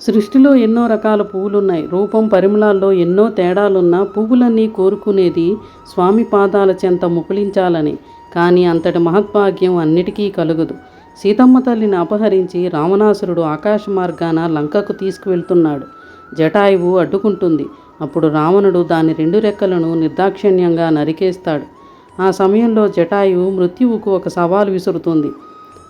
సృష్టిలో ఎన్నో రకాల పువ్వులున్నాయి. రూపం పరిమళాల్లో ఎన్నో తేడాలున్నా పువ్వులన్నీ కోరుకునేది స్వామి పాదాల చెంత ముకుళించాలని. కానీ అంతటి మహద్భాగ్యం అన్నిటికీ కలుగదు. సీతమ్మ తల్లిని అపహరించి రావణాసురుడు ఆకాశ మార్గాన లంకకు తీసుకువెళ్తున్నాడు. జటాయువు అడ్డుకుంటుంది. అప్పుడు రావణుడు దాని 2 రెక్కలను నిర్దాక్షిణ్యంగా నరికేస్తాడు. ఆ సమయంలో జటాయువు మృత్యువుకు ఒక సవాలు విసురుతుంది.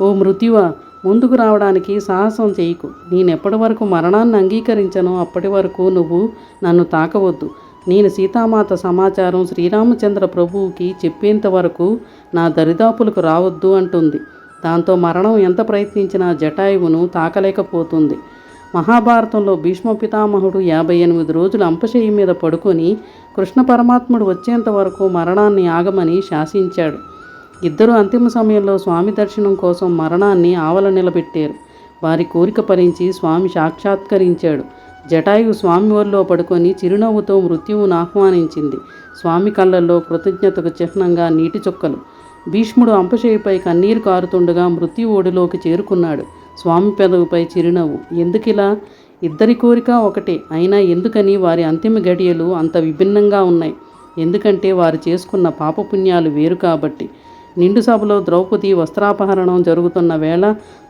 ఓ మృత్యువా, ముందుకు రావడానికి సాహసం చేయకు. నేనెప్పటి వరకు మరణాన్ని అంగీకరించనో అప్పటి వరకు నువ్వు నన్ను తాకవద్దు. నేను సీతామాత సమాచారం శ్రీరామచంద్ర ప్రభువుకి చెప్పేంత వరకు నా దరిదాపులకు రావద్దు అంటుంది. దాంతో మరణం ఎంత ప్రయత్నించినా జటాయువును తాకలేకపోతుంది. మహాభారతంలో భీష్మ పితామహుడు 58 రోజులు అంపశయ్య మీద పడుకొని కృష్ణ పరమాత్ముడు వచ్చేంత వరకు మరణాన్ని ఆగమని శాసించాడు. ఇద్దరు అంతిమ సమయంలో స్వామి దర్శనం కోసం మరణాన్ని ఆవల నిలబెట్టారు. వారి కోరిక ఫలించి స్వామి సాక్షాత్కరించాడు. జటాయువు స్వామి ఒళ్ళో పడుకొని చిరునవ్వుతో మృత్యువును ఆహ్వానించింది. స్వామి కళ్ళల్లో కృతజ్ఞతకు చిహ్నంగా నీటి చుక్కలు. భీష్ముడు అంపశయ్యపై కన్నీరు కారుతుండగా మృత్యు ఒడిలోకి చేరుకున్నాడు. స్వామి పెదవుపై చిరునవ్వు. ఎందుకిలా? ఇద్దరి కోరిక ఒకటే. అయినా ఎందుకని వారి అంతిమ గడియలు అంత విభిన్నంగా ఉన్నాయి? ఎందుకంటే వారు చేసుకున్న పాపపుణ్యాలు వేరు కాబట్టి. నిండు సభలో ద్రౌపది వస్త్రాపహరణం జరుగుతున్న వేళ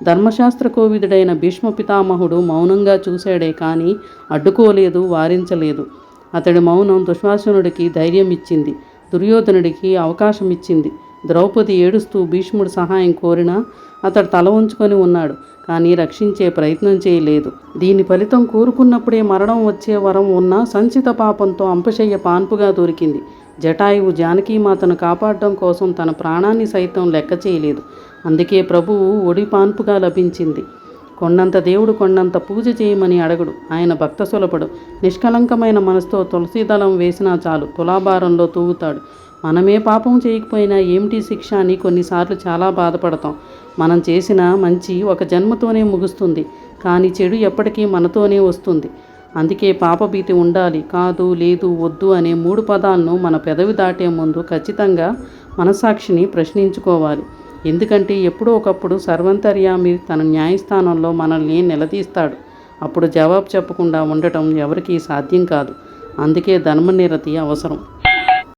ధర్మశాస్త్ర కోవిదుడైన భీష్మ పితామహుడు మౌనంగా చూశాడే కానీ అడ్డుకోలేదు, వారించలేదు. అతడి మౌనం దుశ్శాసనుడికి ధైర్యం ఇచ్చింది, దుర్యోధనుడికి అవకాశం ఇచ్చింది. ద్రౌపది ఏడుస్తూ భీష్ముడి సహాయం కోరినా అతడు తల ఉంచుకొని ఉన్నాడు, కానీ రక్షించే ప్రయత్నం చేయలేదు. దీని ఫలితం కోరుకున్నప్పుడే మరణం వచ్చే వరం ఉన్న సంచిత పాపంతో అంపశయ్య పాన్పుగా దొరికింది. జటాయువు జానకీమాతను కాపాడడం కోసం తన ప్రాణాన్ని సైతం లెక్క చేయలేదు. అందుకే ప్రభువు ఒడి పాన్పుగా లభించింది. కొండంత దేవుడు కొండంత పూజ చేయమని అడగడు. ఆయన భక్త సులభుడు. నిష్కలంకమైన మనసుతో తులసీదళం వేసినా చాలు తులాభారంలో తూగుతాడు. మనమే పాపం చేయకపోయినా ఏమిటి శిక్ష అని కొన్నిసార్లు చాలా బాధపడతాం. మనం చేసిన మంచి ఒక జన్మతోనే ముగుస్తుంది, కానీ చెడు ఎప్పటికీ మనతోనే వస్తుంది. అందుకే పాపభీతి ఉండాలి. కాదు, లేదు, వద్దు అనే 3 పదాలను మన పెదవి దాటే ముందు ఖచ్చితంగా మనస్సాక్షిని ప్రశ్నించుకోవాలి. ఎందుకంటే ఎప్పుడో ఒకప్పుడు సర్వంతర్యామి తన న్యాయస్థానంలో మనల్ని నిలదీస్తాడు. అప్పుడు జవాబు చెప్పకుండా ఉండటం ఎవరికీ సాధ్యం కాదు. అందుకే ధర్మనిరతి అవసరం.